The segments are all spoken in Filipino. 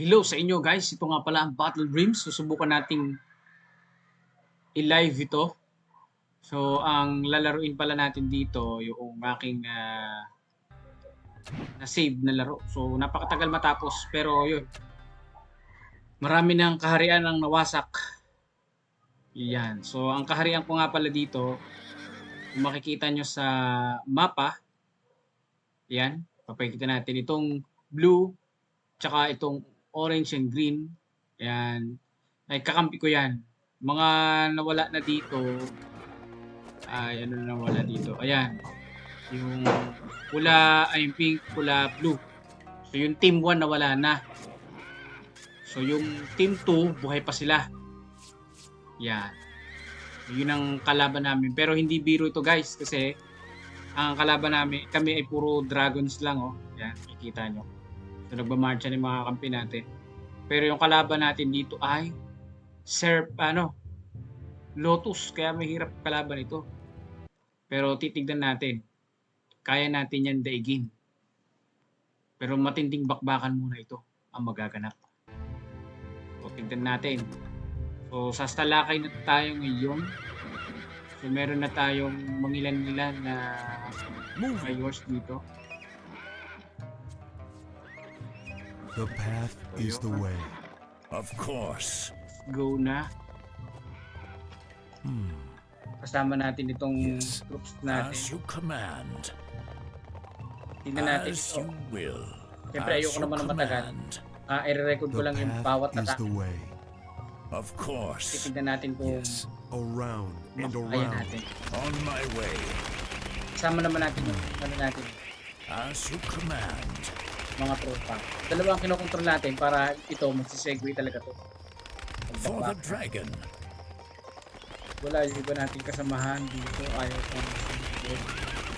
Hello sa inyo guys, ito nga pala ang Battle Dreams. Susubukan nating i-live ito. So, ang lalaruin pala natin dito, yung aking na-save na laro. So, napakatagal matapos, pero yun. Marami ng kaharian ang nawasak. Yan. So, ang kaharian ko nga pala dito, kung makikita nyo sa mapa, yan, papakita natin itong blue, tsaka itong orange and green. Yan. Ay, kakampi ko yan. Mga nawala na dito, ay ano na nawala dito. Ayan. Yung pula, ay yung pink, pula, blue. So, yung team 1 nawala na. So, yung team 2, buhay pa sila. Yan. Yun ang kalaban namin. Pero hindi biro ito guys. Kasi, ang kalaban namin, kami ay puro dragons lang. Oh. Yan, makikita nyo. So, nagmamarcha ng mga kampi natin. Pero yung kalaban natin dito ay Lotus. Kaya mahirap kalaban ito. Pero titignan natin. Kaya natin yan daigin. Pero matinding bakbakan muna ito ang magaganap. So, tignan natin. So, sa Stalakay na tayo ngayon. So, meron na tayong mangilan-ilan na mayors dito. The path is the way. Of course. Go na. Kasama natin itong Yes. troops As natin. you command. Tingnan natin As ito. you will. Siyempre, ayoko As you naman ng matagal. command. I-record ko The lang yung path bawat is atake. the way. Of course. Titignan natin kung Yes. Around and makakaya around. natin. On my way. Kasama naman natin yung natin, As you command. mga tropa. Dalawa ang kinokontrol natin para ito magsisegue talaga to. For the dragon. Wala yung iba nating kasamahan dito.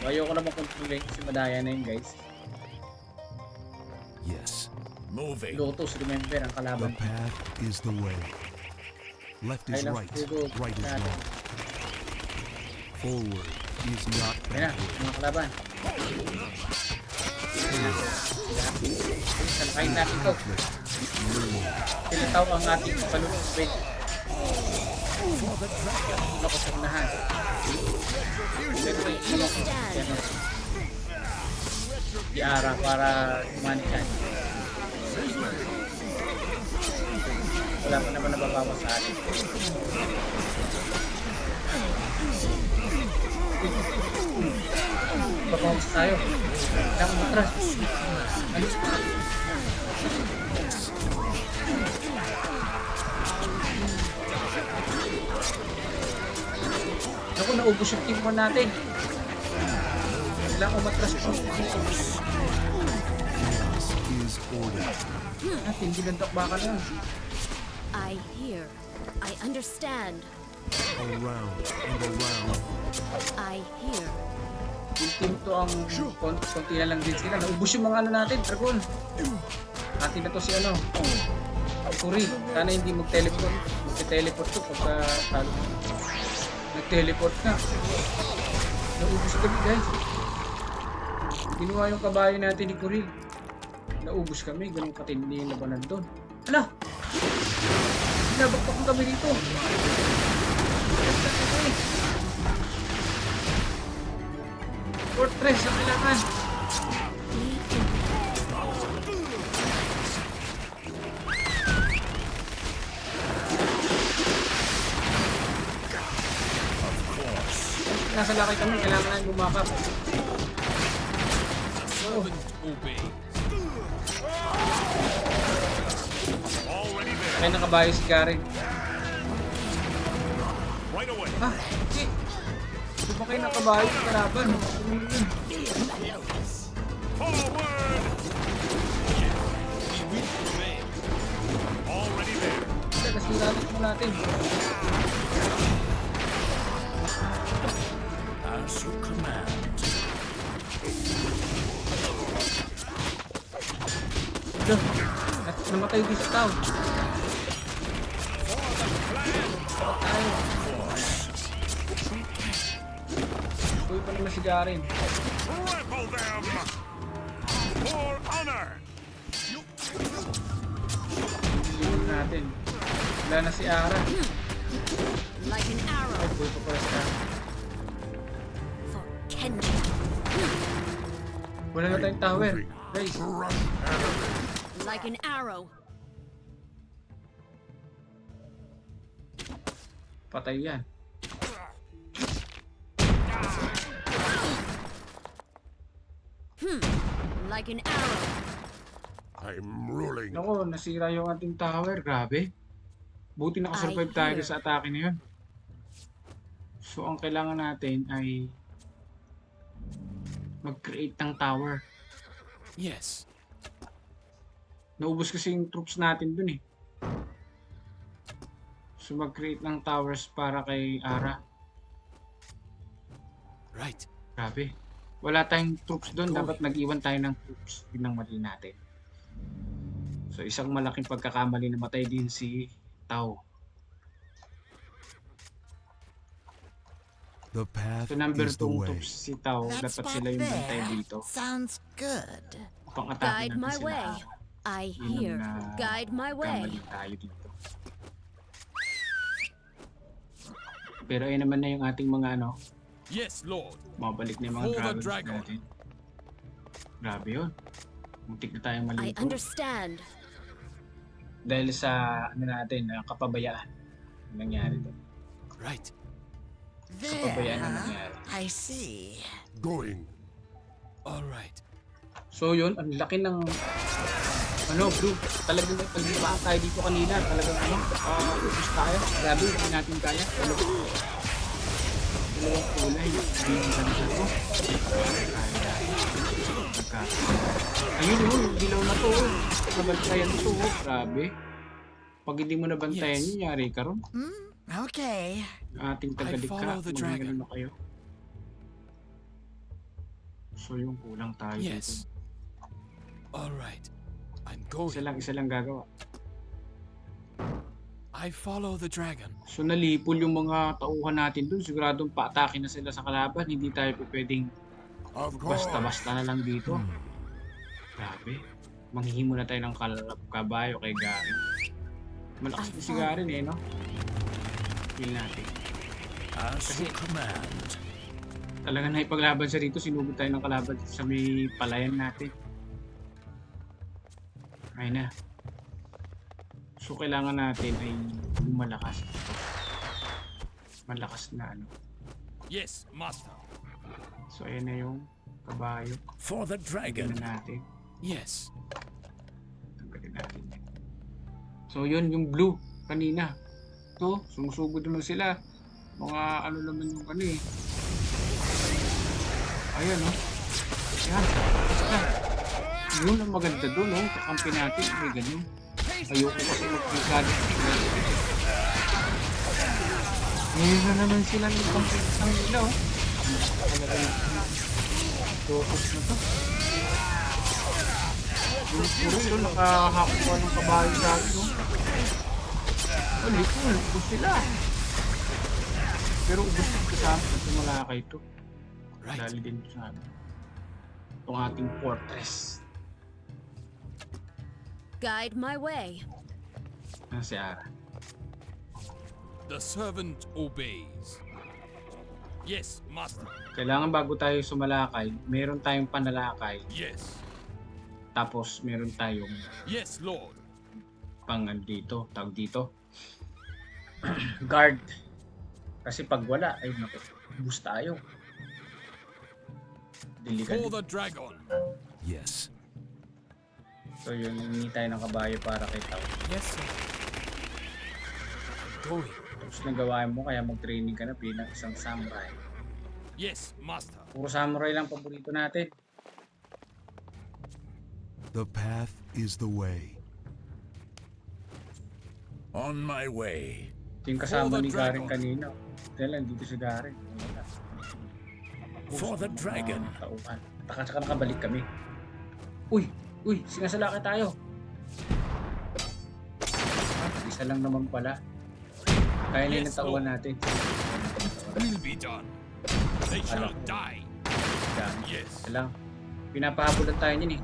Ayaw ko naman kontrolin kasi madaya na yun guys. Yes. Moving. Lotus, remember ang The kalaban. path is the way. Left is Ay, right. nasa Right is natin. wrong. Forward is not Ayan na, backward. mga kalaban. Salakayin natin to. Silitaw ang ating palulupin. For the dragon. Ako sa unahan. Pero yan o. Iara para kumanikan. Wala pa naman nababawas sa atin. Babawas tayo. Kailangan matras. Alis pa. Ako, naubos yung team 1 natin. Kailangan umatras pa. Chaos is order. Natin, ginandak baka na. I hear. I understand. Around and around. I hear. Yung team to ang konti na lang din sila. Naubos yung mga ano natin, Dragon. Atin na to si ano. Sorry, sana hindi mag-teleport. Mag-teleport to pagka talo. Nag-teleport na. Naubos kami guys. Ginawa yung kabayo natin ni Kuril. Naubos kami, ganun katindi yung labanan doon. Hala! Nabakpak kami dito. Fortress ang kailangan. Nasa lakay kami, kailangan namin bumakap. Oh. Kaya nakabayo si Karen. Right away. Ah, hindi. Di ba kayo nakabayo sa kalaban? Forward. Already there. Kasi natin mo natin. As you command. Ito. Namatay din sa tao. Tayo. Uy pa naman si Garen. Trample them. For honor. natin. Wala na si Ara. Like an Ay, arrow buhay pa pala si Ara. for Kenji. Wala na tayong tower. Guys, Like an arrow. patay yan. Like an arrow. I'm ruling. Nako, nasira yung ating tower. Grabe. Buti nakasurvive tayo hear. sa atake na yun. So, ang kailangan natin ay mag-create ng tower. Yes. Naubos kasi yung troops natin dun eh. So, mag-create ng towers para kay Ara. Right. Grabe. Wala tayong troops dun. Dapat nag-iwan tayo ng troops. Yun ang mali natin. So, isang malaking pagkakamali na matay din si Tao. The path So, number is the 2 way. troops si Tao. That's Dapat back sila yung bantay there. dito. Sounds good. Pang-atake Guide natin my sila. way. I Yun ang hear. Guide my way. kamali tayo dito. Pero ayun naman na yung ating mga ano, Yes, Lord. mabalik na yung mga For the dragons dragon. natin. Grabe yun. Muntik na tayong I maligo. understand. Dahil sa ano natin, kapabayaan. Ang nangyari doon. Right. Kapabayaan ang There. nangyari. I see. Going. All right. So yun, ang laki ng ano bro, talagang paglipaan tayo dito kanina, talagang ano, ubus tayo. Grabe, hindi natin kaya. Dalawang kulay, hindi natin ko. Ayun yun, dilaw na to. Nabantayan to, grabe. Pag hindi mo nabantayan Yes. yun, yari ka ron. Okay. Ating tagalikha, follow the dragon. magiging ano kayo. So yung kulang tayo Yes. dito. All right. I'm going. Isa lang gagawa. I follow the dragon. So nalipol yung mga tauhan natin dun. Siguradong paatake na sila sa kalaban. Hindi tayo pwedeng Of course. basta-basta na lang dito. Grabe. Manghihimo na tayo ng kabayo kay Garen. Malakas din si Garen eh, no? Feel natin. As you command. Talaga na ipaglaban siya rito. Sinugod tayo ng kalaban sa may palayan natin. Ayun na. So kailangan natin ay lumalakas ito. Malakas na ano. Yes, Master. So ayan na yung kabayo. For the dragon. Tingnan natin. Yes. Tanggalin natin yan. So yun yung blue kanina. Ito, sumusugod naman sila. Mga ano naman yung ano eh. Ayan oh. Ayan. Basta. Yun ang maganda doon oh. Kakampi natin. May ganyan. Ayoko kasi mag-galit. Ngayon na naman sila ng kampi nila oh. Talaga yung focus na to. Yung puro doon, nakahako pa ng kabayo sa akin, no? Hindi ko, ubus sila. Pero ubus ko sa akin kasi malakay ito. Right. Dali din sa akin. Itong ating fortress. Guide my way. Ano si Ara? The servant obeys. Yes, Master. Kailangan bago tayo sumalakay, meron tayong panalakay. Yes. Tapos meron tayong Yes, Lord. pang ano dito, tawag dito. Guard. Kasi pag wala, ay naku, ubus tayo. Delikado. For the dragon. Yes. So yun, hindi tayo ng kabayo para kay Tao. Yes, sir. Going. Tapos nagawa mo, kaya mag-training ka na bilang isang samurai. Yes, Master. Puro samurai lang paborito natin. The path is the way. On my way. Ito yung kasama For the ni Garen dragon. kanina. Kaya lang, dito si Garen. Wala. For the dragon. Tauhan. Tsaka nakabalik kami. Uy! Uy! Sinasalaki tayo! Isa lang naman pala. Kaya na yung Yes, tauhan Lord. natin. Will be done. They shall die. Yan. Yes. Isa lang. Pinapahabulan tayo niyan eh.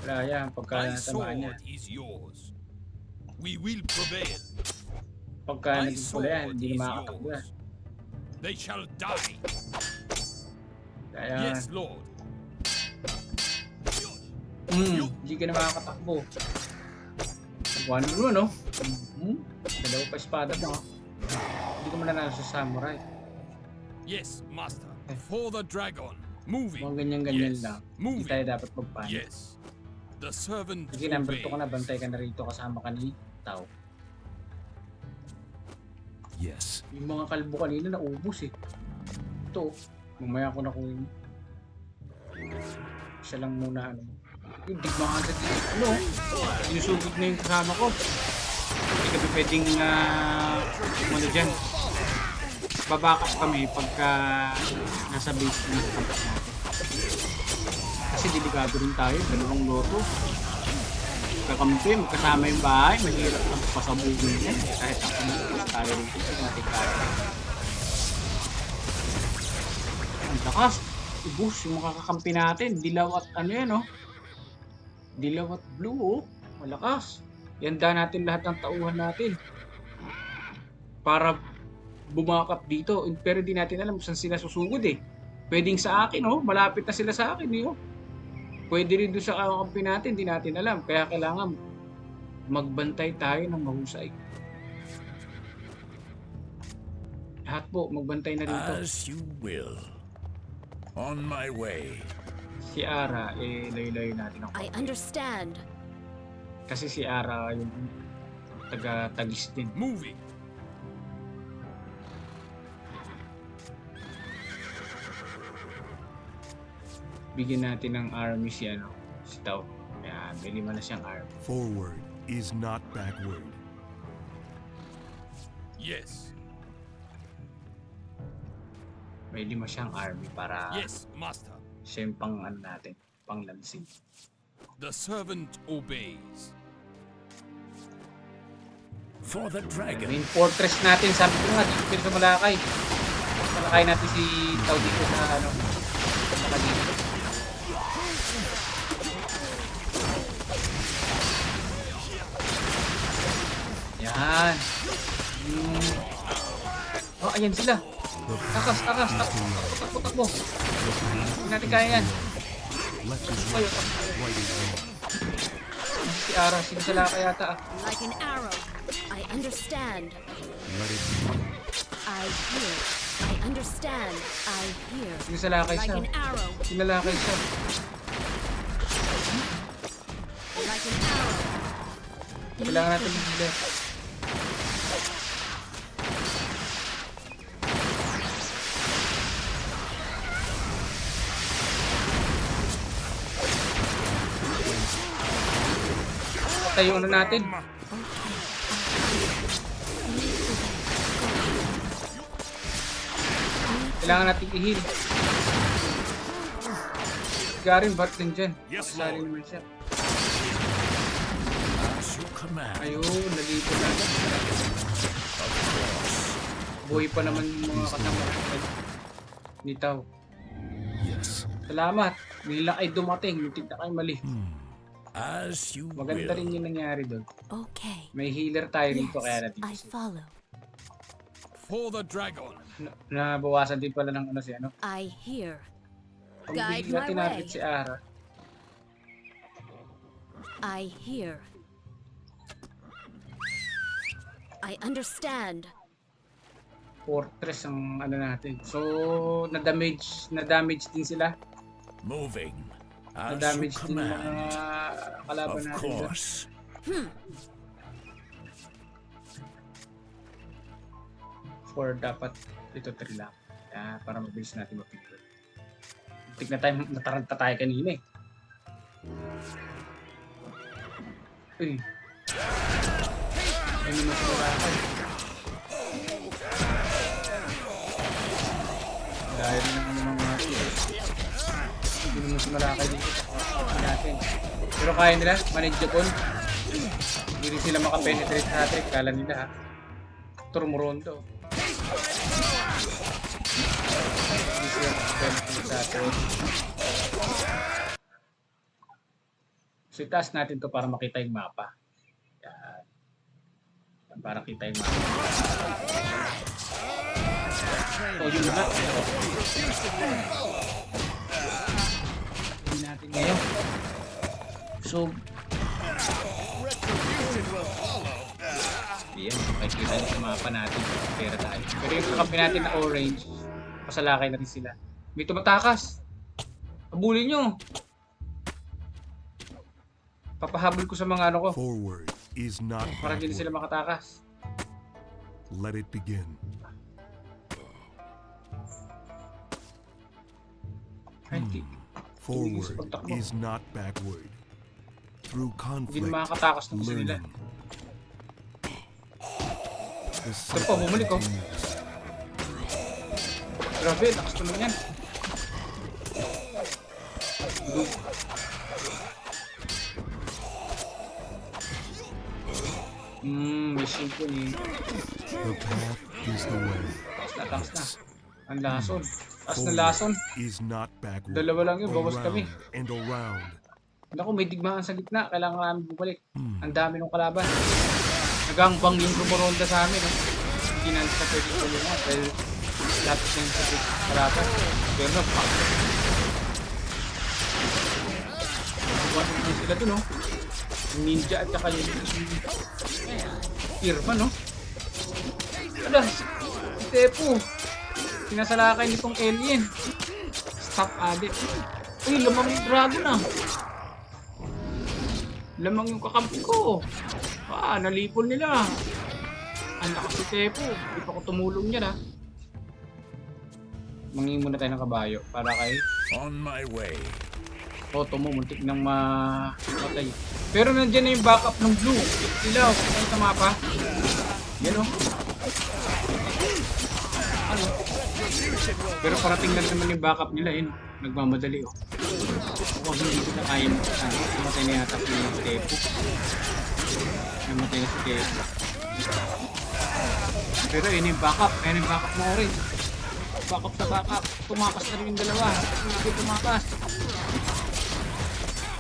Wala yan. Pagka My natamaan niya. sword is yours. We will prevail. Pagka My naging pula yan, sword hindi is na makakatakbo yan. yours. They shall die. Kaya, Yes, Lord. hindi ka na makakatakbo. One mo, no? Dalawa pa espada mo. Hindi ka mananalo sa samurai. Yes, Master. For the dragon. Moving. Mga ganyan-ganyan Yes. lang. Hindi Moving. tayo dapat magpanik. Yes. The servant Sige, number 2 ka na. obeys. Bantay ka na rito kasama ka ni Tao. Yes. Yung mga kalbo kanina naubos eh. Ito, mamaya ko na kunin. Siya lang muna ano. Yung digma ka agad dito. Ano? Sinusugod na yung kasama ko. Hindi kami pwedeng ano dyan. Babakas kami pagka nasa base na campus natin. Kasi delikado rin tayo. Dalawang loto. Kakampi, magkasama yung bahay. Mahirap ang pasabugin yan. Kahit ako na tayo rin dito. Natin kaya. Ang lakas. Ubus yung makakakampi natin. Dilaw at ano yan, oh. Dilaw at blue, oh. Malakas. Yanda natin lahat ng tauhan natin. Para bumakap dito. Pero di natin alam kung saan sila susugod eh. Pwedeng sa akin, oh. Malapit na sila sa akin, eh, oh. Pwede rin doon sa kakampi natin, di natin alam. Kaya kailangan magbantay tayo ng mahusay. Lahat po, magbantay na dito. As you will. On my way. Si Ara, layo-layo natin ako. I understand. Kasi si Ara yung taga-tagis din. Moving. Bigyan natin ng army si Tao. Ayan, may 5 na siyang army. Forward is not backward. Yes. May 5 siyang army para Yes, Master. siya yung pang ano natin, pang lansing. The servant obeys. For the dragon. Main fortress natin, sabi ko nga, dito sa Malakay. Malakay natin si Tao dito sa sa dito. Yan. Oh, ayan sila. Takas. Takbo. Hindi natin kaya yan. Left is Tayo, right, right is wrong. si Ara, sinasala ka yata ah. Like an arrow. I understand. Let it be. I hear. I understand. I hear. Sinasalakay Like siya. an arrow. Sinalakay siya. Like an arrow. Kailangan natin mag-healer. Tayo na natin. Kailangan natin i-heal. Garin, ba't din dyan? Yes, Sali naman siya. As you command. Ayun, nalito na. Buhay pa naman yung mga kasama ni Tao. Yes. Salamat. Nila ay dumating. Muntik na kayo mali. As you Maganda rin will. yung nangyari doon. Okay. May healer tayo dito kaya Yes, natin. I follow. For the dragon. Nabawasan din pala ng si ano. I hear. Pag Guide bigla my tinarget way. si Ara. I hear. I understand. Fortress ang ano natin. So, na-damage din sila. Moving. As you Na-damage din yung command. mga kalaban Of natin. course. For dapat ito 3 lang. Kaya para mabilis natin mapigil. Tik na tayo, nataranta tayo kanina eh. Uy. Ano naman sa Malakay? Dahil ng mga heroes. Hindi naman sa Malakay dito. Natin. Pero kaya nila, manage Japon. Hindi rin sila makapenetrate sa hat-trick. Kala nila ha. Turmorondo. Hindi sila makapenetrate sa hat-trick. So itaas natin to para makita yung mapa. Yan. Para kita yung mapa. So, yun na. Hindi natin ngayon. So, yan, makikita nyo sa mapa natin. Pera tayo. Pero yung kakampi natin na orange, pasalakay na rin sila. May tumatakas. Habulin nyo. Papahabol ko sa mga ano ko. Forward is not Para hindi sila backward. makatakas. Let it begin. Ay, hindi. Forward pagtakbo. is not backward. Through Hindi conflict, na makakatakas ng gusto nila. learning. The Ito po, bumalik ko. continues. Grabe, lakas tulong yan. May symphony. The path is the way. Takas na. Ang lason. Takas na lason. Is not backward. Dalawa lang yun, bawas Around kami. and around. Naku, may digmaan sa gitna. Kailangan namin bumalik. Hmm. Ang dami ng kalaban. Nagangbang yung rumoronda sa amin. Hindi na sa pwede ko yun. Dahil lapit na yung sa kalaban. Pero na, fuck. Buwan din sila dun, no? Yung ninja at saka yung Irma, no? Wala, si Tepo. Sinasalakay nitong alien. Stop addict. Uy, lamang yung dragon, ah. Lamang yung kakampi ko. Nalipol nila. Ang lakas si Tepo. Hindi pa ko tumulong niya, ah. Mangingin muna tayo ng kabayo para kay On my way. Toto mo, muntik nang matay. Pero nandiyan na yung backup ng blue. Ilaw, ayun sa mapa. Yan, oh. Ano? Pero parating lang naman yung backup nila, yun. Nagmamadali, oh. Kung hindi ko na kaya mo. Namatay na yata si Tepo. Namatay na si Tepo. Pero yun yung backup. Ayun yung backup na orange. Backup sa backup. Tumakas na rin yung dalawa. Hindi tumakas.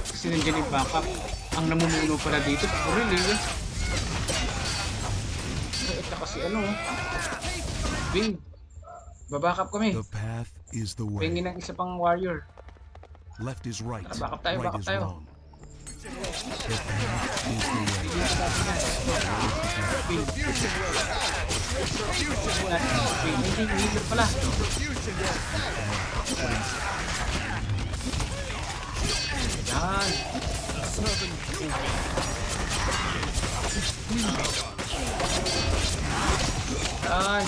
Kasi nandiyan yung backup. Ang namumuno pala dito. Really, eh. Ito kasi ano. Bing. Babackup kami. The path is the way. Pingin ng isa pang warrior. Left is right. Tara, backup tayo, Right backup is tayo. wrong. The path is the way. Bing. Bing. Hindi, healer pala. Yan. Yan.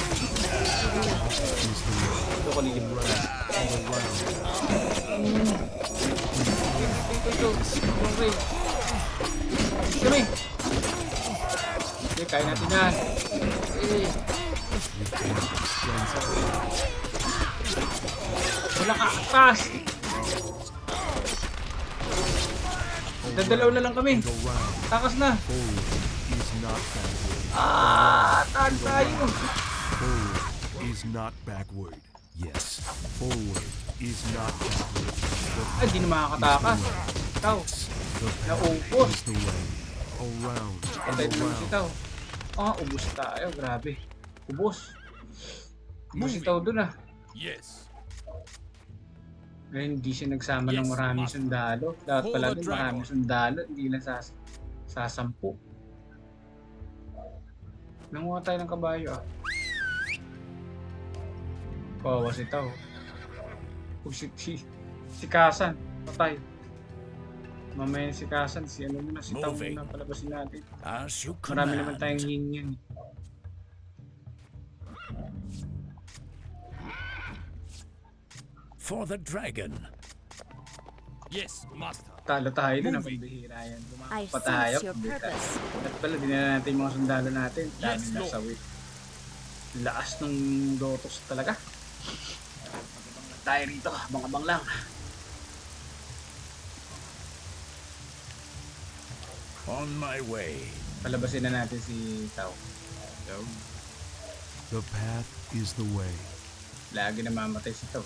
Ito ko nilip mo na. Ito. Kami. Okay, kaya natin yan. Wala ka atas. Dadalaw na lang kami. Go round. Takas na. Forward is not backward. Tahan tayo. Forward is not backward. Yes. Forward is not backward. Ay, di na makakatakas. Ikaw. The path Naubos. is the way. Around Patay and na naman si around. Tao. Ubos tayo. Grabe. Ubos. Ubos si Tao dun, ah. Yes. Ngayon, hindi siya nagsama ng maraming sundalo. Dapat pala Hold the dun maraming sundalo. Hindi lang sa 10. Nanguha tayo ng kabayo, ah. Kawawa si Tao. Si Kasan. Patay. Mamaya si Kasan. Si ano muna. Si Tao Moving. muna palabasin natin. As you Marami naman tayong command. yin yan. For the dragon. Yes, master. Talo tayo dun. Ang Moving. pambihira yan. I Pa tayo. sense your purpose. At pala, dinala natin yung mga sundalo natin. Dami Yes, na Lord. sawi. Laas ng Lotus talaga. Abang lang tayo rito. Abang-abang lang. On my way. Palabasin na natin si Tao. So, The path is the way. lagi na mamatay si Tao.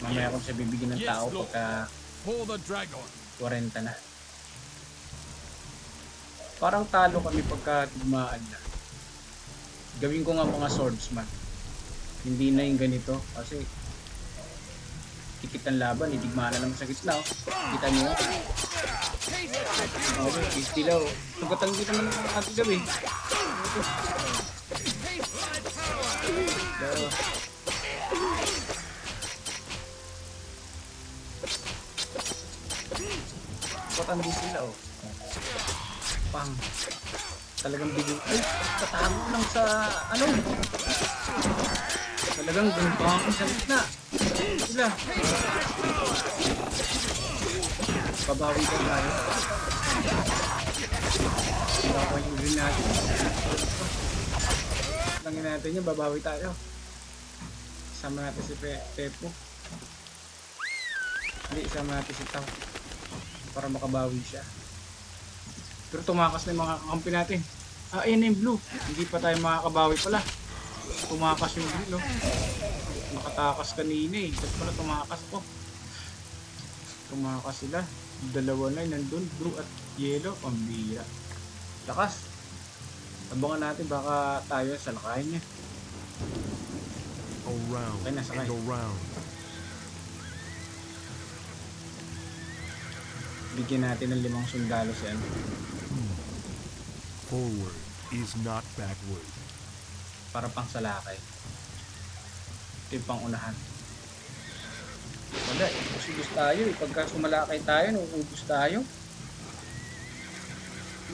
Mamaya kung siya bibigyan ng Yes, tao Lord. pagka For the dragon. 40 na. Parang talo kami pagka tigmaan na. Gawin ko nga mga swordsman. Hindi na yung ganito. Kasi tikit ang laban. Idigmaan na naman sa gitna. Oh. Kita nyo. Okay, istilaw. Tugatan dito naman ang ating gabi. Tugatan din sila oh. Pang. Talagang bigay. Ay, tatago lang sa ano. Talagang ganito ang sa gitna. Sila. Babawi ka tayo. Babawi rin natin. Langin natin yun, babawi tayo. Isama natin si Pepo. Hindi, isama natin si Tao. Para makabawi siya. Pero tumakas na yung mga kakampi natin. Ah, ayun na yung blue. Hindi pa tayo makakabawi pala. Tumakas yung blue, no? Nakatakas kanina eh. Ba't pala tumakas to? Tumakas sila. Dalawa na yun nandun. Blue at yellow. Pambira. Lakas. Abangan natin baka tayo sa lakayin niya. Around Okay na, sakay. and around. Bigyan natin ng 5 sundalo si ano. Forward is not backward. Para pang salakay. Ito yung pang unahan. Wala, ubus tayo eh. Pagka sumalakay tayo, ubus tayo.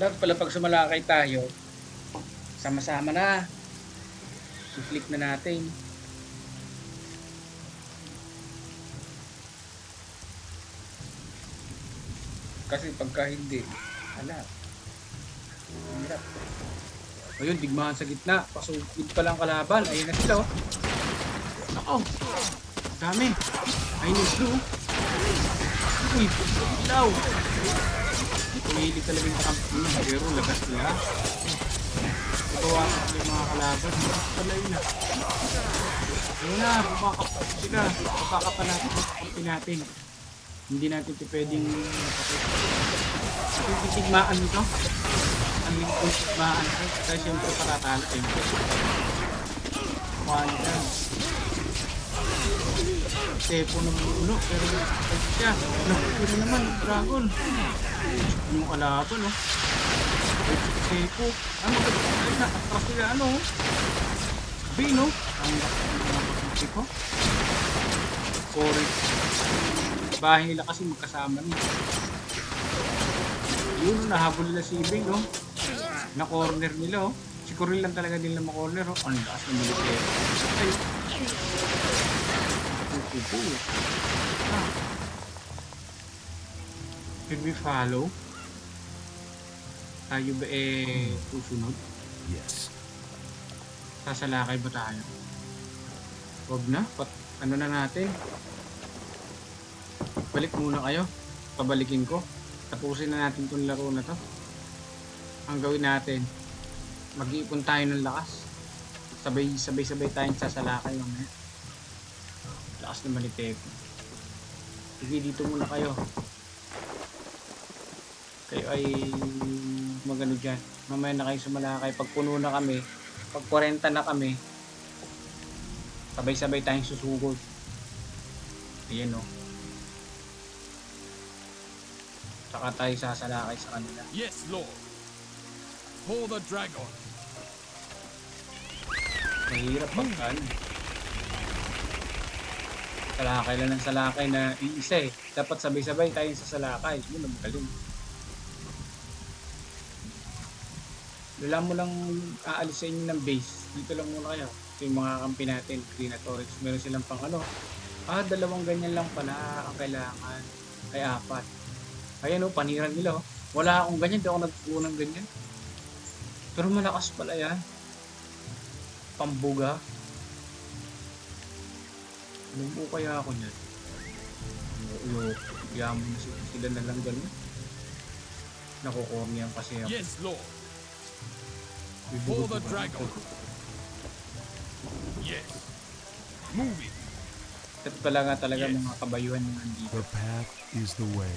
Dapat pala pag sumalakay tayo, sama-sama na. I-click na natin. Kasi pagka hindi, hala. Hirap. Ayun, digmaan sa gitna. Pasugid pa lang kalaban. Ayun na sila oh. Nako. Dami. Ayun yung blue. Uy, ilaw. Pumili talaga yung kampi. Pero lagas nila. Bawasan sila yung mga kalaban. Wala yun na. Ayun na, papakap sila. Papakap pa natin yung kampi natin. Hindi natin ito pwedeng titigmaan nito. Ang lingkong tigmaan ito. Kasi siyempre paratalo tayo. Kuhaan yan. Tepo ng ulo. Pero pwede siya. Nakapuro naman. Dragon. Yung kalaban no. Tepo. Ano magkakasal na. Atras nila ano. Bino. Ang nakapuro ko. Sorry. Bahay nila kasi magkasama nila. Yun, nahabol nila si Ibig, no? Na-corner nila, oh. Si Coril lang talaga din na ma-corner, oh. Ang lakas ng military. Ay. Pupupo. Ah. Should we follow? Tayo ba susunod? Yes. Sasalakay ba tayo? Wag na. Ano na natin? Balik muna kayo. Pabalikin ko. Tapusin na natin itong laro na to. Ang gawin natin, mag-iipon tayo ng lakas. Sabay tayong sasalakay mamaya. Lakas na Malitepo. Sige, dito muna kayo. Kayo ay magano dyan. Mamaya na kayo sumalakay. Pag puno na kami, pag 40 na kami, sabay tayong susugod. Ayan o. Saka tayo sasalakay sa kanila. Yes, Lord. For the dragon. Mahirap pagkan. Salakay lang ng salakay na iisa eh. Dapat sabay-sabay tayong sasalakay. Yun ang magaling. Wala mo lang aalis sa inyo ng base. Dito lang muna kayo. Ito yung mga kampi natin. Greenatorix. Meron silang pang ano. Dalawang ganyan lang pala ang kailangan. Ay 4. Ayan o, paniran nila o. Wala akong ganyan, di ako nagpupo ng ganyan. Pero malakas pala yan. Pambuga. Anong po kaya ako niyan? Yaman na sila na lang ganun. Nakukorniyan kasi ako. Yes, Lord. For Bibugot the ko ba? dragon. Yes. Moving. Ito pala nga talaga Yes. mga kabayuhan yung nandito. The path is the way.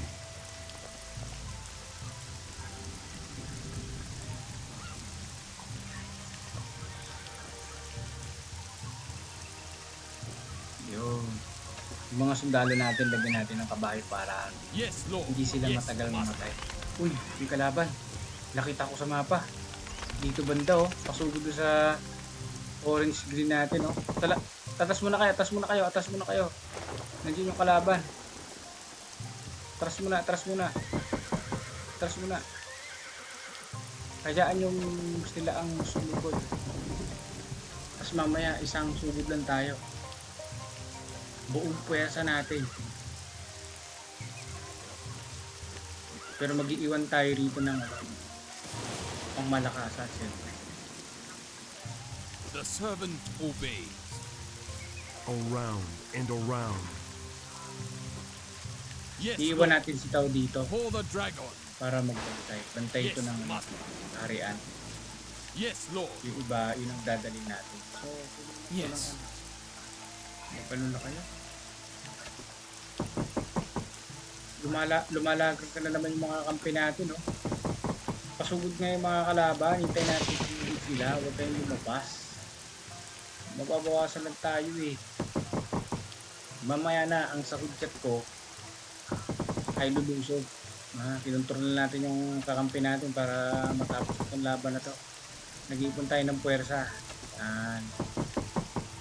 Yung mga sundalo natin, lagyan natin ng kabayo para Yes, Lord. hindi sila Yes, matagal Master. mamatay. Uy, may kalaban. Nakita ko sa mapa. Dito banda oh, pasugod doon sa orange green natin oh. Tatas muna kayo, atas muna kayo, atas muna kayo. Nandiyan yung kalaban. Atras muna, atras muna. Atras muna. Hayaan yung sila ang sumugod. Tapos mamaya isang sugod lang tayo. Buong puwersa natin. Pero mag-iiwan tayo rito ng pang malakasan siyempre. The servant obeys. Around and around. Yes, Iiwan Lord. natin si Tao dito For the dragon. para magbantay. Bantay ito Yes, ng Master. harian. Yes, Lord. Yung iba, yun ang dadalhin natin. So, Yes. Magpano na kayo? Lumalagag ka na naman yung mga kampi natin, no? Pasugod nga yung mga kalaban, hintay natin sila, huwag tayong lumabas. Mababawasan lang tayo eh. Mamaya na, ang sa hudkat ko ay lulusog. Kinontrol na natin yung kakampi natin para matapos itong laban na to. Nag-iipon tayo ng puwersa. Yan.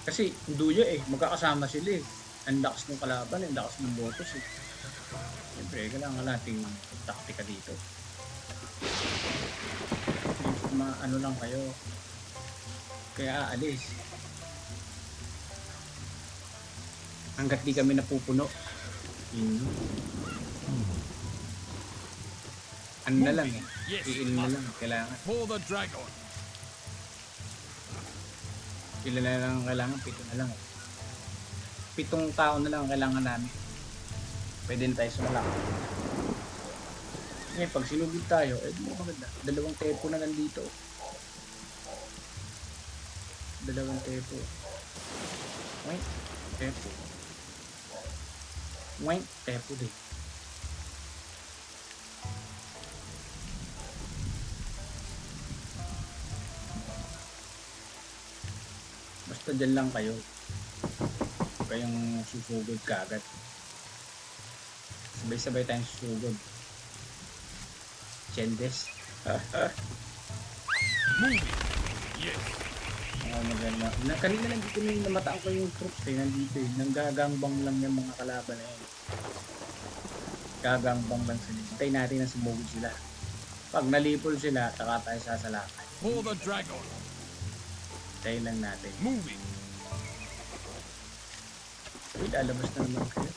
Kasi, duyo eh, magkakasama sila eh. Ang lakas ng kalaban, ang lakas ng botos eh. Siyempre, kailangan nating taktika dito. Ano lang kayo. Kaya aalis. Hanggat di kami napupuno. Yun. Ano na lang eh. Yes, Iin na Master. lang. Kailangan. For the dragon. Ilan na lang ang kailangan. 7 na lang eh. 7 tao na lang ang kailangan namin. Pwede na tayo sumalak. Ngayon, pag sinugod tayo, di maganda. 2 tepo na nandito. 2 tepo. Wait, tepo. Wait, tepo din. Basta dyan lang kayo. Huwag kayong susugod kaagad. Sabay-sabay tayong susugod. Chendes. Moving. Yes. Maganda. Kanina lang dito na yung namataan ko yung troops eh. Nandito eh. Nanggagangbang lang yung mga kalaban na yun. Gagangbang lang sila. Hintay natin na sumugod sila. Pag nalipol sila, saka tayo sasalakay. For the dragon. Hintayin lang natin. Moving. Uy, lalabas na naman kayo.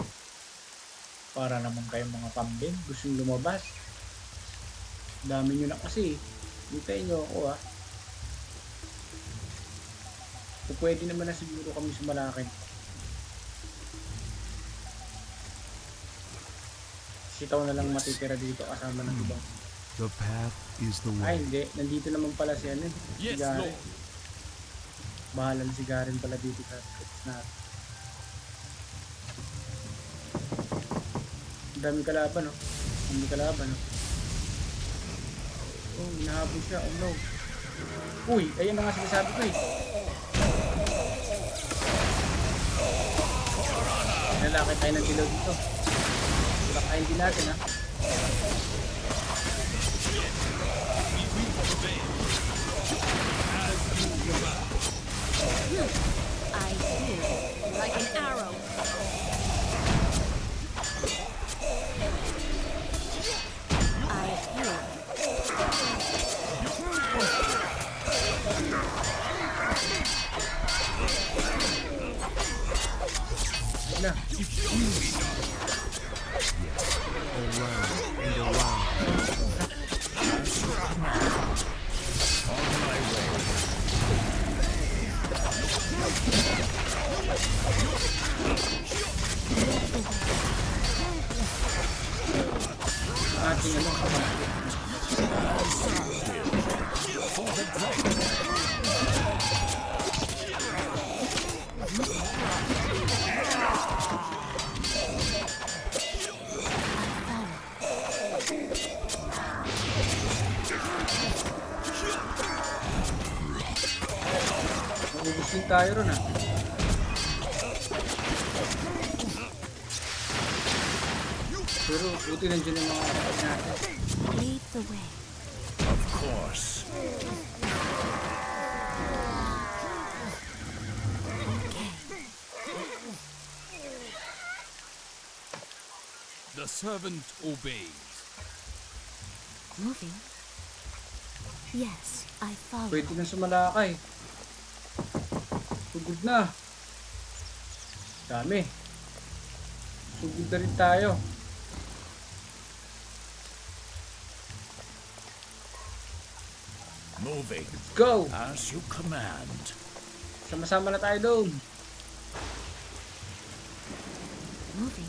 Para naman kayong mga kambing. Gusto nyo lumabas. Dami nyo na kasi. Hintayin nyo ako ah. Kung pwede naman na siguro kami sumalakay. Sitaw na lang matitira dito kasama ng ibang. The path is the Ay way. hindi, nandito naman pala si ano. Si Yes, Garen. Lord. Bahala si Garen pala dito sa troops natin. Ang dami kalaban oh. Ang dami kalaban oh. Oh, hinahabol siya. Oh no. Uy, ayun na nga sinasabi ko eh. Lalaki tayo ng dilaw dito. Lakayin din natin ha. I hear like an arrow. I hear. Ayun na. Around and around. Ating ano. Magugusin tayo ron ah. Pero buti nandiyan yung mga kapatid natin. Lead the way. Of course. Okay. The servant obeys. Moving. Yes, I follow. Pwede na sumalakay. Sugod na. Dami. Sugod na rin tayo. Moving. Go! As you command. Sama-sama na tayo doon. Moving.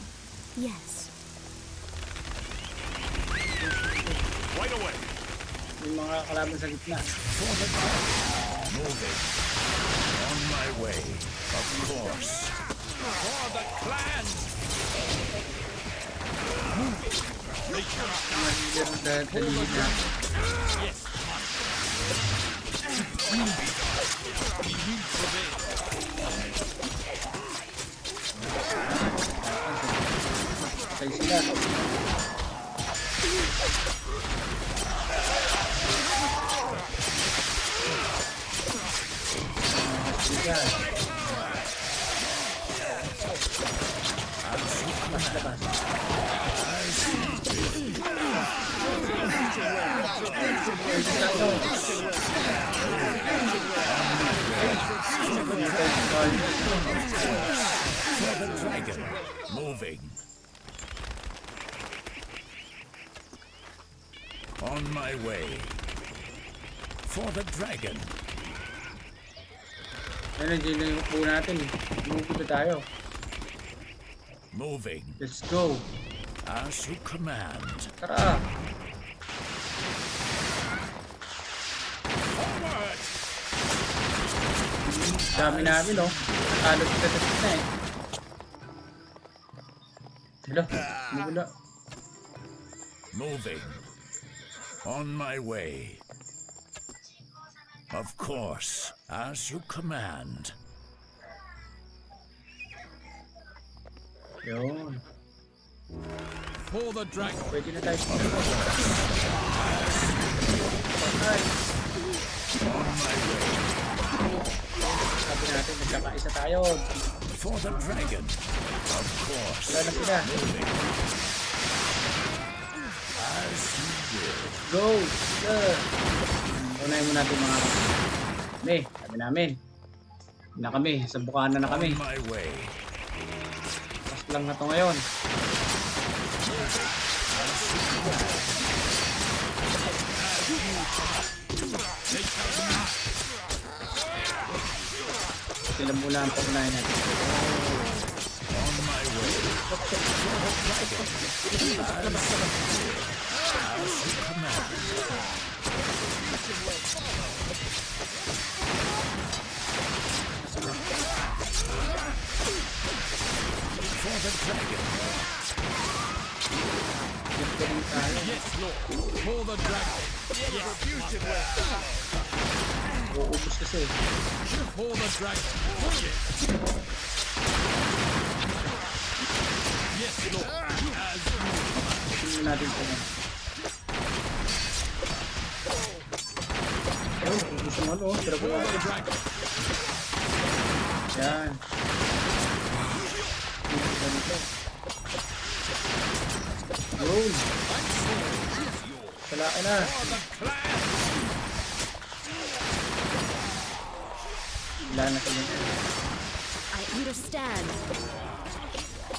Yes. Right away. Yung mga kalaban sa gitna. Moving. On my way. Of course. For the clan. They cannot die. Meron dahil dalilin na. Yes, will be done. We will prevail. Patay sila. Yan. Labas, labas. For the dragon. Moving. On my way. For the dragon. Ayun, nandiyan na yung upo natin eh. Umupunta tayo. Moving. Let's go. As you command. Tara. Dami namin oh. Natalo kita sa na eh. Hello. Mula. Moving. On my way. Of course, as you command. Yun. For the dragon. Pwede na tayo. Patay. On my way. Sabi natin, nagkakaisa tayo. For the dragon. Of course. Wala na sila. Moving. As you will. Go! Yeah. Unahin mo natin mga kami. Sabi namin. Na kami. Sa bukana na kami. On my way. Pas lang na to ngayon. Sila muna ang pag-unahin natin. On my way. As you command. For the dragon. Dito rin tayo. Yes, Lord. For the dragon. Uubos kasi. For the dragon. Yes, Lord. As Tingnan natin ito. Ayun, uubos yung ano. Pero for the dragon. yan. Ganito. Yun. Salaan na. For the clan. Wala na sila. I understand.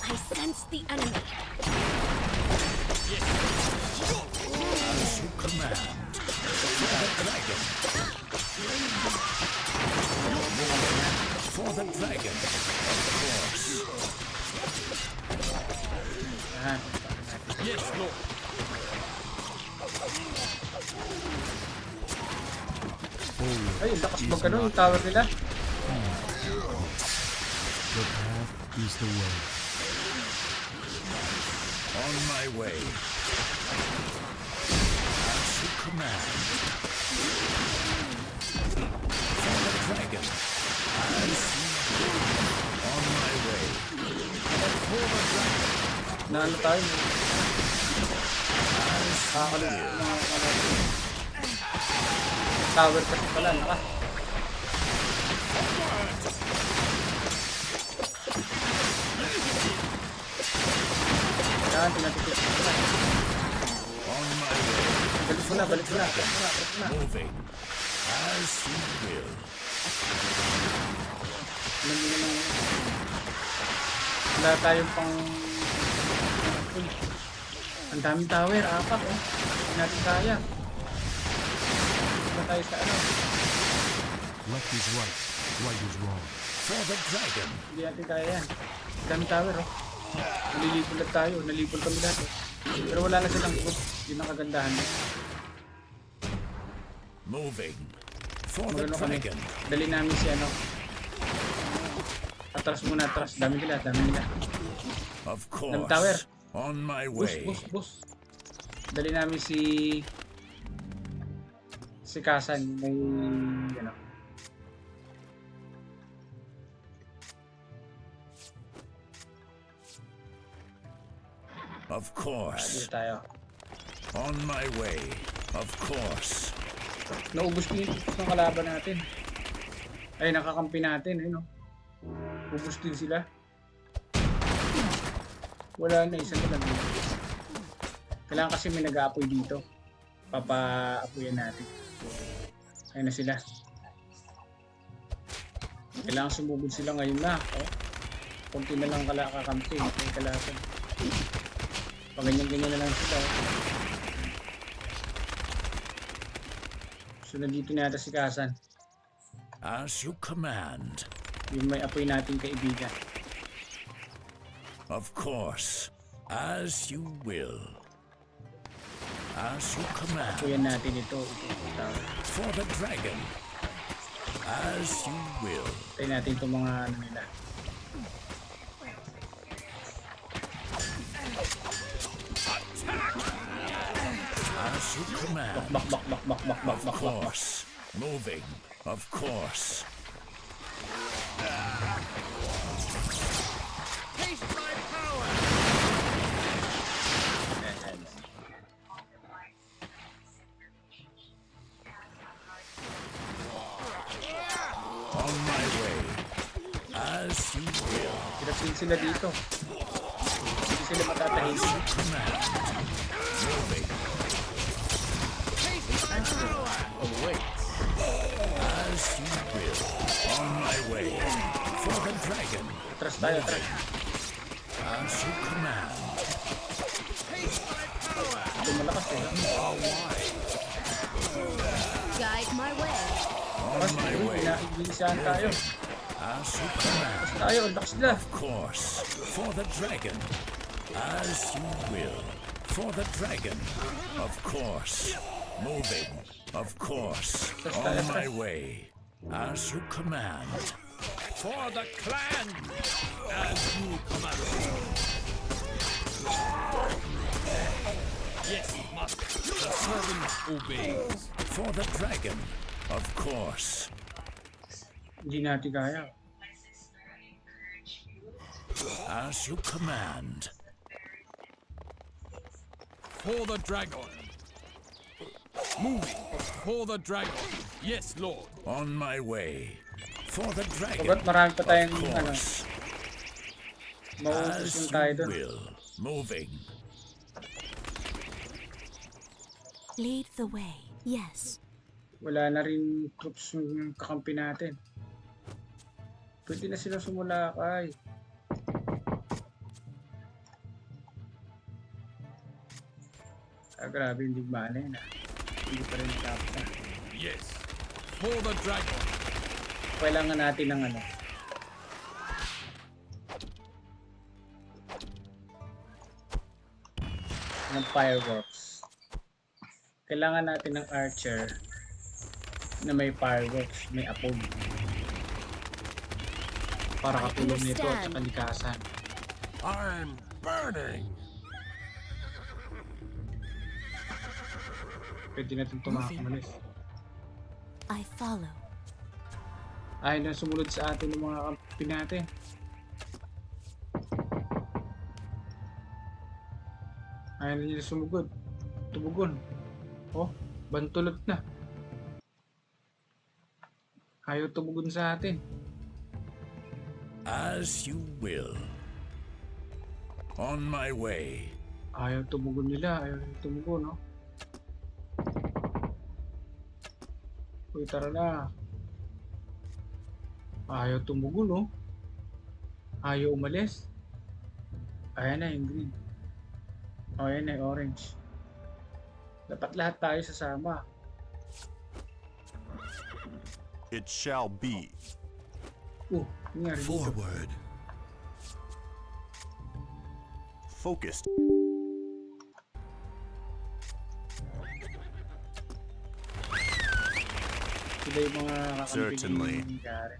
I sense the enemy. As you command. For the dragon. For the dragon. Of course. Yan. Yes, Lord. Ay, lakas ba ganun yung tower nila? The path is the way. On my way. As you command. For the dragon. As you will. On my way. For the dragon. Naano tayo. Nakakalit mga kalaban. Tower kasi pala, naka. Yan, pinatipis ko na. On my way. Balik mo na, balik mo na. Balik mo na, balik mo na. Moving. As you will. Alam mo naman. Wala tayong pang... Uy. Ang daming tower, 4 oh. Hindi natin kaya. Wala tayo sa ano. Left is right. Right is wrong. For the dragon. Hindi natin kaya yan. Ang daming tower oh. Nalilipol na tayo. Nalipol kami lahat oh. Pero wala na silang group. Yun ang kagandahan. Moving. For the Magano kami. dragon. Dali namin si ano. Atras muna, atras. Dami nila, dami nila. Of Ng tower. course. On my Bus, way. bus, bus. Dali namin si Kasan. May ano. Of Dito course. tayo. On my way. Of course. Naubos ko yung troops ng kalaban natin. Ay, nakakampi natin. Ayun, no? Ubus din sila. Wala na, isa na lang. Kailangan kasi may nag-aapoy dito. Papa-apoyan natin. Ayun na sila. Kailangan sumugod sila ngayon na. Oh. Kunti na lang kakampi. May kalaban. Pag ganyan-ganyan na lang sila. Oh. So, nandito na yata si Kasan. As you command. Yung may apoy nating kaibigan. Of course. As you will. As you command. Apoyan natin ito. For the dragon. As you will. Tayo natin itong mga ano nila. As you command. Bak, bak, bak, bak, bak, bak, Of bak, bak. course. Moving. Of course. On my way. As you will. Hirapin sila dito. Hindi sila matatahimik. Command. Moving. As you will. On my way. For the dragon. Atras tayo, atras. As you command. Ito malakas eh. Guide my way. On my way. Inagigisahan tayo. As you command. Tayo, ang lakas nila. Of course. For the dragon. As you will. For the dragon. Of course. Moving. Of course. On my way. As you command. For the clan! As you command. Yes, master. The servant obeys. For the dragon. Of course. Hindi natin kaya. As you command. For the dragon. Moving. For the dragon. Yes, Lord. On my way. For the dragon. Ba't marami pa tayong Of ano, course. mauutos As yung tayo you doon. will. Moving. Lead the way. Yes. Wala na rin troops yung kakampi natin. Pwede na sila sumulakay. Grabe yung digmaan na yun ah. Hindi pa rin tapos na. Yes. For the dragon. Kailangan natin ng ano. Ng fireworks. Kailangan natin ng archer na may fireworks, may apoy. Para katulong nito at sa kalikasan. I'm burning. Pwede natin tumakamalis. I follow. Ay na sumunod sa atin ng mga kampi natin. Ayaw na nila sumugod. Tumugon. Oh, bantulot na. Ayaw tumugon sa atin. As you will. On my way. Ayaw tumugon nila. Ayaw tumugon, no? Uy, tara na. Ayaw tumugon, no? Ayaw umalis. Ayan na yung green. O, ayan na yung orange. Dapat lahat tayo sasama. It shall be. Nangyari dito. Forward. Focused. Sila yung mga Certainly. kakamping nangyari.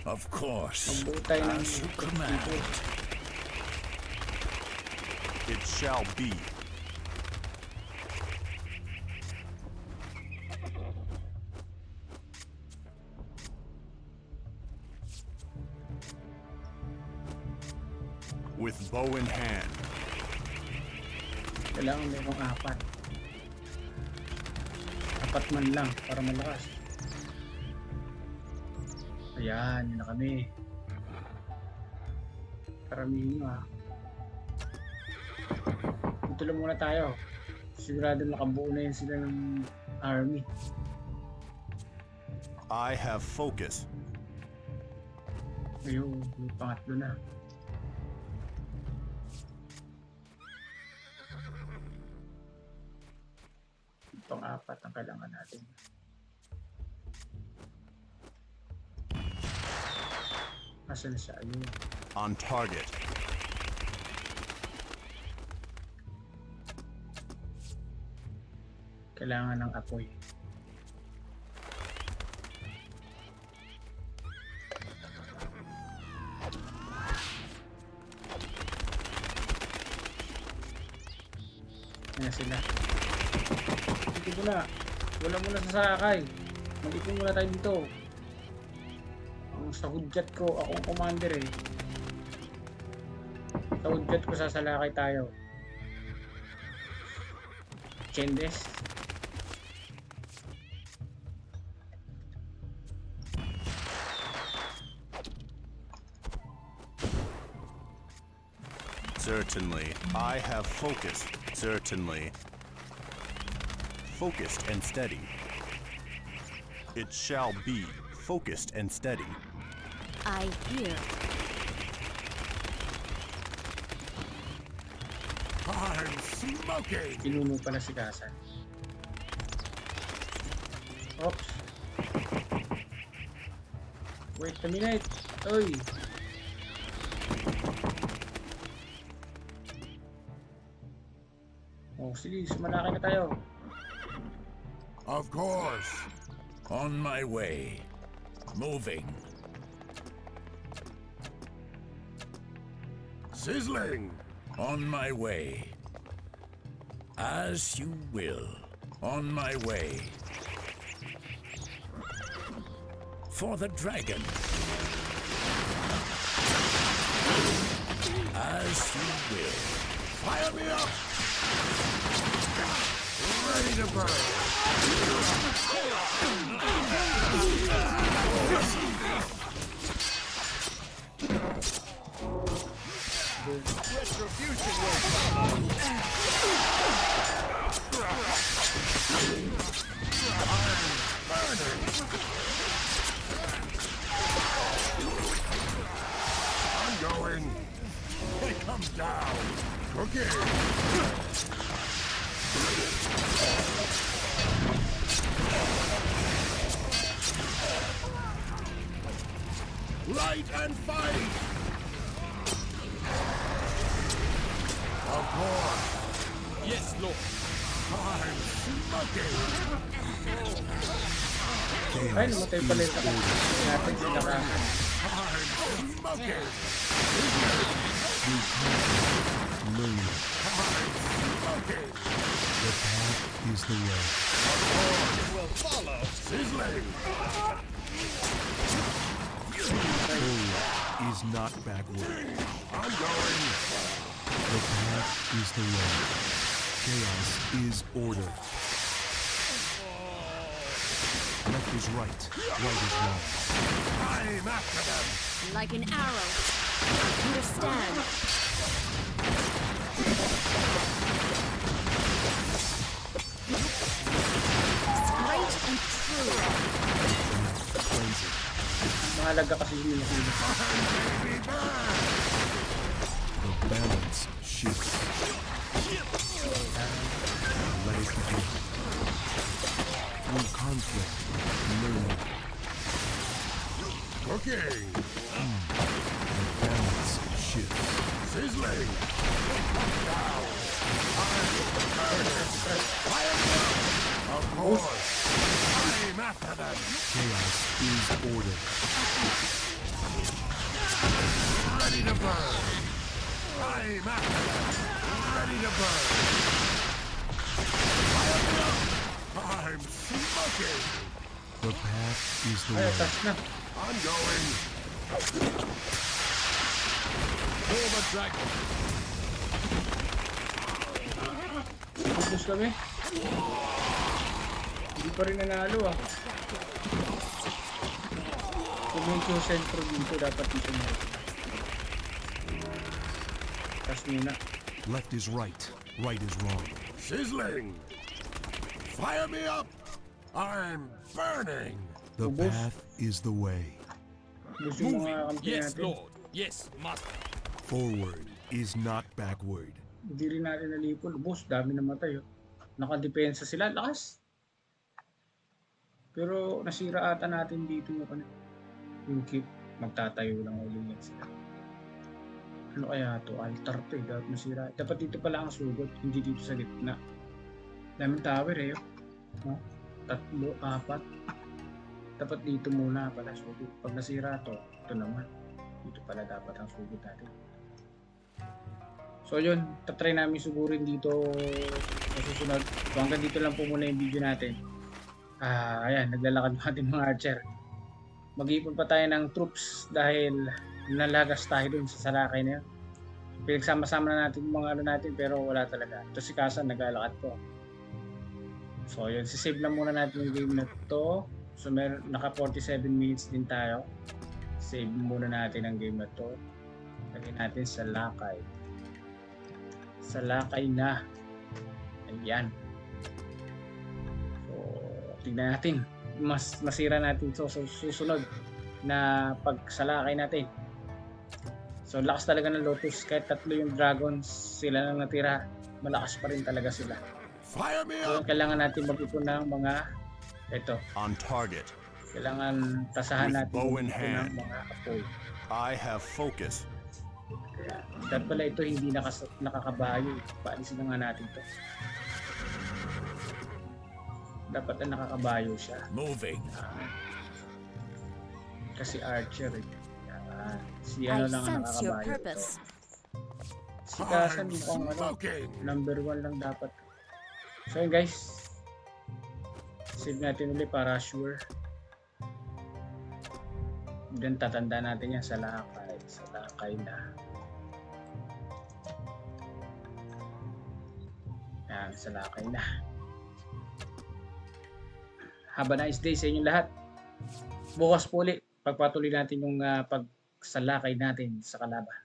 Of course. Magbuo tayo ng As you command. It shall be. With bow in hand. Kailangan merong apat. Apat man lang para malakas. Ayan, yun na kami. Karamihin nga. Dito lang muna tayo. Sigurado nakabuo na yun sila ng army. I have focus. Ayun, yung pangatlo na. Pang-apat ang kailangan natin. Asan na siya? Ayun. On target. Kailangan ng apoy. Yan na sila. Dito muna. Wala muna sa sakay. Mag-ipon muna tayo dito. Ang sa hudyat ko, akong commander eh. Sa hudyat ko sasalakay tayo. Chendes. Certainly. I have focus. Certainly. Focused and steady. It shall be focused and steady. I hear. I'm smoking. Pinuno pala si Kasan. Oops. Wait a minute. Oy. Oh, sige, sumalakay na tayo. Of course. On my way. Moving. Sizzling. On my way. As you will. On my way. For the dragon. As you will. Fire me up. Ready to burn. Retribution will follow. I'm going. It comes down. Okay. Light and fight! Of course. Yes, Lord. I'm smoking. Ay, namatay pala ito. Natin sila ka. I'm smoking. Move. Smoking. The path is the way. Will follow. Sizzling. Forward. is not backward. I'm going. The path is the way. Chaos is order. Left is right. Right is wrong. I'm after them. Like an arrow. I understand. Straight and true. Cleanse it. Mahalaga kasi yung nila. The balance shifts. Let it begin. Through conflict, learning. Cooking. The balance shifts. Sizzling. Of course. I'm after them. Chaos is order. Ready to burn. I'm after them. Ready to burn. I'm smoking. The path is the Ay, way. atas na. I'm going. For the dragon. Ubus kami. Hindi pa rin nanalo ah. Kung yung sentro dito, dapat dito na. Tas muna. Left is right. Right is wrong. Sizzling. Fire me up. I'm burning. The Ubos. path is the way. Ubus yung mga kampi Yes, natin. Lord. Yes, Master. Forward is not backward. Hindi rin natin nalipol. Ubus, dami namatay oh. Nakadepensa sila, lakas. Pero nasira ata natin dito yung keep. Magtatayo lang ulit yan sila. Ano kaya to? Altar to eh. Dapat masira. Dapat dito pala ang sugot. Hindi dito sa gitna. Daming tower eh. No? 3, 4. Dapat dito muna pala sugot. Pag nasira to, ito naman. Dito pala dapat ang sugot natin. So yun, tatry namin sugurin dito sa susunod. So hanggang dito lang po muna yung video natin. Ayan, naglalakad yung ating mga archer. Mag-iipon pa tayo ng troops dahil nalagas tayo dun sa Salakay na yun. Pinagsama-sama na natin yung mga ano natin pero wala talaga. Ito si Kasan naglalakad po. So yun, sisave lang muna natin yung game na to. So naka 47 minutes din tayo. Save muna natin ang game na to. Lagay natin sa Salakay. Salakay na. Ayan. So, tignan natin. Masira natin so susunod na pagsalakay natin. So, lakas talaga ng Lotus. Kahit 3 yung dragons, sila lang natira. Malakas pa rin talaga sila. Fire me So, up. kailangan natin mag-ipon ng mga ito. On target. Kailangan tasahan With natin bow mag-ipon in ng hand. mga apoy. I have focus. Dapat pala ito hindi nakakabayo. Paalisin na nga natin to. Dapat na nakakabayo siya. Moving. Kasi archer eh. Si I ano lang ang sense your nakakabayo ito. purpose. Si Kasan I'm mukhang ano, smoking. number 1 lang dapat. So yun guys. Save natin ulit para sure. Then tatanda natin yan sa Salakay. Salakay na. Yan, Salakay na. Have a nice day sa inyong lahat. Bukas po ulit, pagpatuloy natin yung pagsalakay natin sa kalaban.